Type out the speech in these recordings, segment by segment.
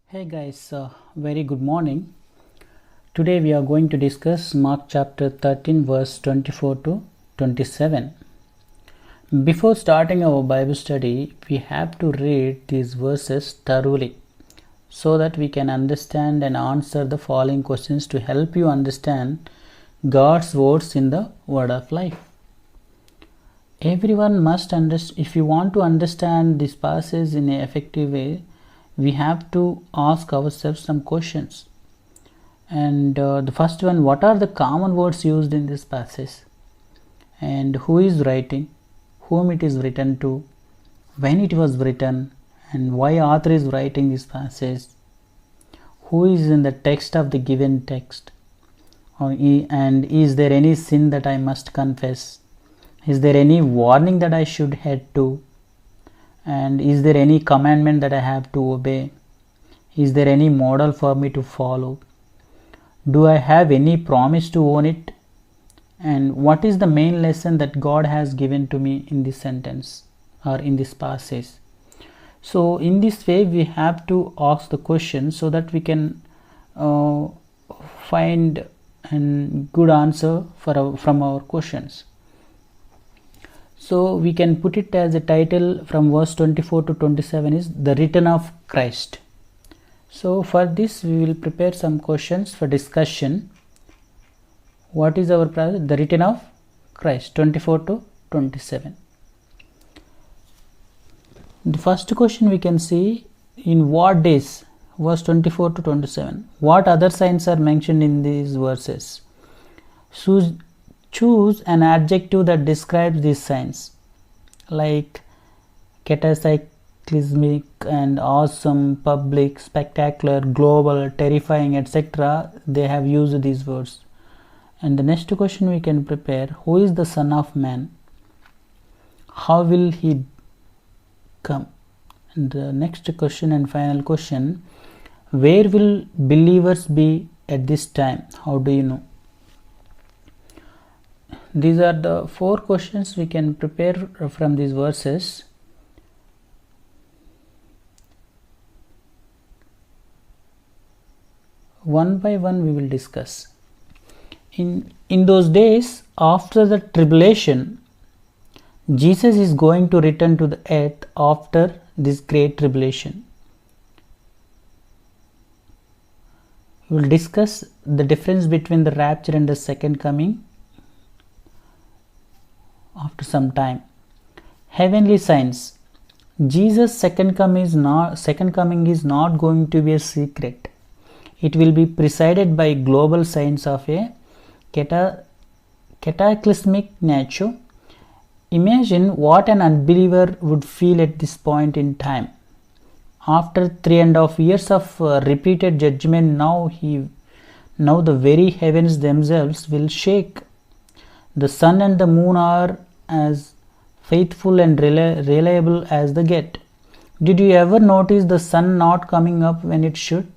Hey guys, very good morning. Today we are going to discuss Mark chapter 13 verse 24 to 27. Before starting our Bible study, we have to read these verses thoroughly so that we can understand and answer the following questions to help you understand God's words in the Word of Life. Everyone must understand. If you want to understand this passage in an effective way, we have to ask ourselves some questions. And the first one, what are the common words used in this passage? And who is writing? Whom it is written to? When it was written? And why author is writing this passage? Who is in the text of the given text? And is there any sin that I must confess? Is there any warning that I should head to? And is there any commandment that I have to obey? Is there any model for me to follow? Do I have any promise to own it? And what is the main lesson that God has given to me in this sentence or in this passage? So in this way we have to ask the question so that we can find a good answer from our questions. So we can put it as a title from verse 24 to 27 is the return of Christ. So for this we will prepare some questions for discussion. What is our project? The return of Christ, 24 to 27. The first question we can see, in what days, verse 24 to 27. What other signs are mentioned in these verses? Choose an adjective that describes these signs, like cataclysmic and awesome, public, spectacular, global, terrifying, etc. They have used these words. And the next question we can prepare, who is the Son of Man? How will he come? And the next question and final question, where will believers be at this time? How do you know? These are the 4 questions we can prepare from these verses. One by one we will discuss. In those days, after the tribulation, Jesus is going to return to the earth after this great tribulation. We will discuss the difference between the rapture and the second coming after some time. Heavenly signs. Jesus' second coming is not going to be a secret. It will be preceded by global signs of a cataclysmic nature. Imagine what an unbeliever would feel at this point in time. After 3.5 years of repeated judgment, now the very heavens themselves will shake. The sun and the moon are as faithful and reliable as the get. Did you ever notice the sun not coming up when it should?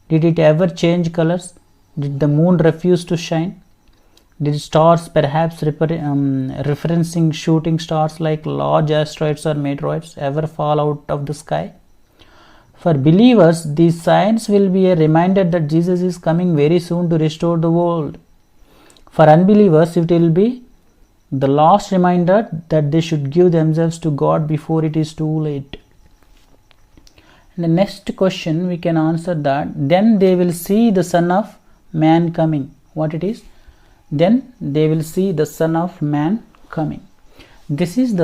Did it ever change colors? Did the moon refuse to shine? Did stars, perhaps referencing shooting stars like large asteroids or meteoroids, ever fall out of the sky? For believers, these signs will be a reminder that Jesus is coming very soon to restore the world. For unbelievers, it will be the last reminder that they should give themselves to God before it is too late. And the next question we can answer that, then they will see the Son of Man coming. What it is? Then they will see the Son of Man coming. This is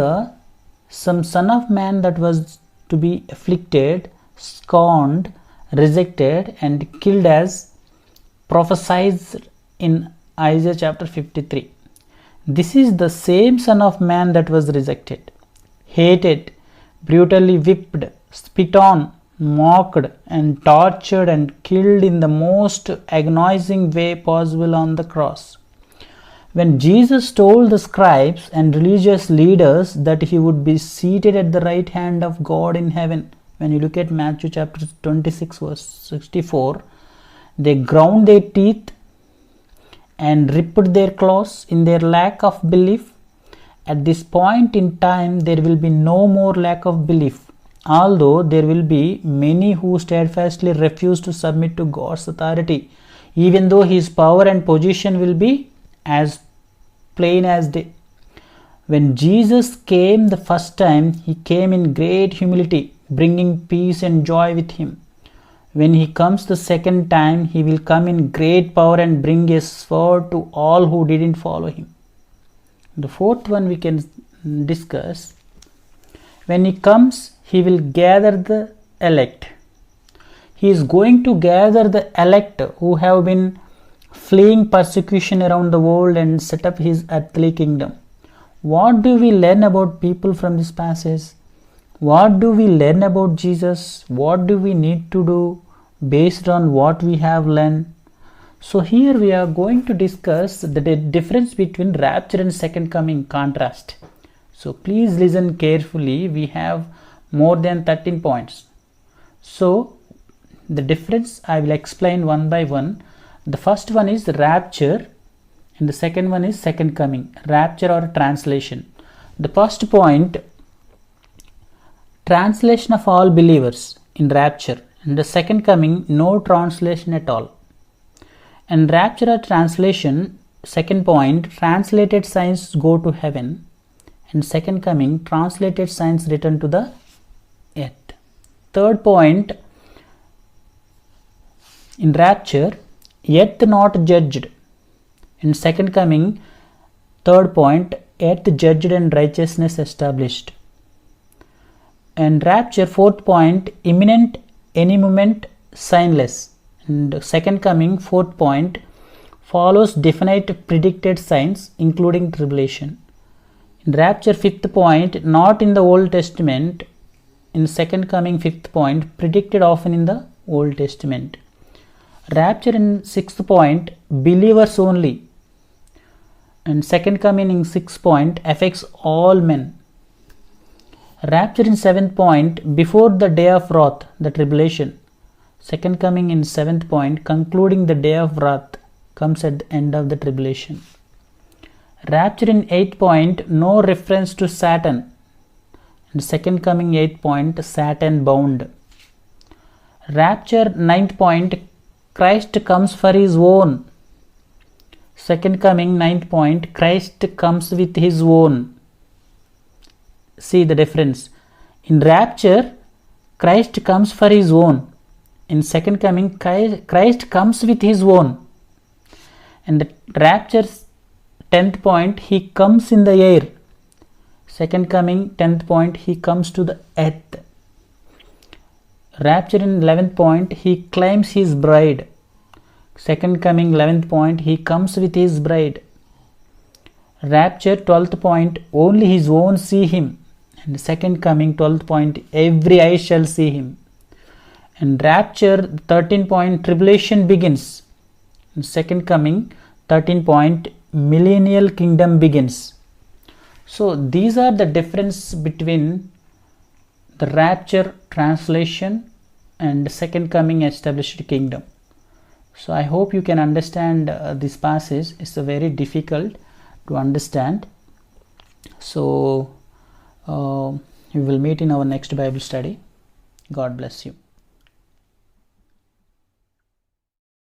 some Son of Man that was to be afflicted, scorned, rejected and killed as prophesied in Isaiah chapter 53. This is the same Son of Man that was rejected, hated, brutally whipped, spit on, mocked and tortured and killed in the most agonizing way possible on the cross. When Jesus told the scribes and religious leaders that he would be seated at the right hand of God in heaven, when you look at Matthew chapter 26 verse 64, they ground their teeth and ripped their clothes in their lack of belief. At this point in time, there will be no more lack of belief. although there will be many who steadfastly refuse to submit to God's authority, even though his power and position will be as plain as day. When Jesus came the first time, he came in great humility, bringing peace and joy with him. When he comes the second time, he will come in great power and bring a sword to all who didn't follow him. The fourth one we can discuss. When he comes, he will gather the elect. He is going to gather the elect who have been fleeing persecution around the world and set up his earthly kingdom. What do we learn about people from this passage? What do we learn about Jesus? What do we need to do based on what we have learned? So here we are going to discuss the difference between rapture and second coming contrast. So please listen carefully. We have more than 13 points. So the difference I will explain one by one. The first one is rapture and the second one is second coming, rapture or translation. The first point, translation of all believers in rapture, and the second coming, no translation at all. And rapture or translation, second point, translated saints go to heaven, and second coming, translated saints return to the earth. Third point, in rapture, earth not judged. In second coming, third point, earth judged and righteousness established. And rapture, fourth point, imminent, any moment, signless. And second coming, fourth point, follows definite predicted signs including tribulation. In rapture, fifth point, not in the Old Testament. In second coming, fifth point, predicted often in the Old Testament. Rapture in sixth point, believers only. And second coming in sixth point, affects all men. Rapture in seventh point, before the day of wrath, the tribulation. Second coming in seventh point, concluding the day of wrath, comes at the end of the tribulation. Rapture in eighth point, no reference to Satan. And second coming eighth point, Satan bound. Rapture ninth point, Christ comes for his own. Second coming, ninth point, Christ comes with his own. See the difference. In rapture, Christ comes for his own. In second coming, Christ comes with his own. And the rapture's 10th point, he comes in the air. Second coming, 10th point, he comes to the earth. Rapture in 11th point, he claims his bride. Second coming, 11th point, he comes with his bride. Rapture, 12th point, only his own see him. And second coming, 12th point, every eye shall see him. And rapture, 13th point, tribulation begins. And second coming, 13th point, millennial kingdom begins. So these are the difference between the rapture translation and second coming established kingdom. So I hope you can understand this passage. It's very difficult to understand. So we will meet in our next Bible study. God bless you.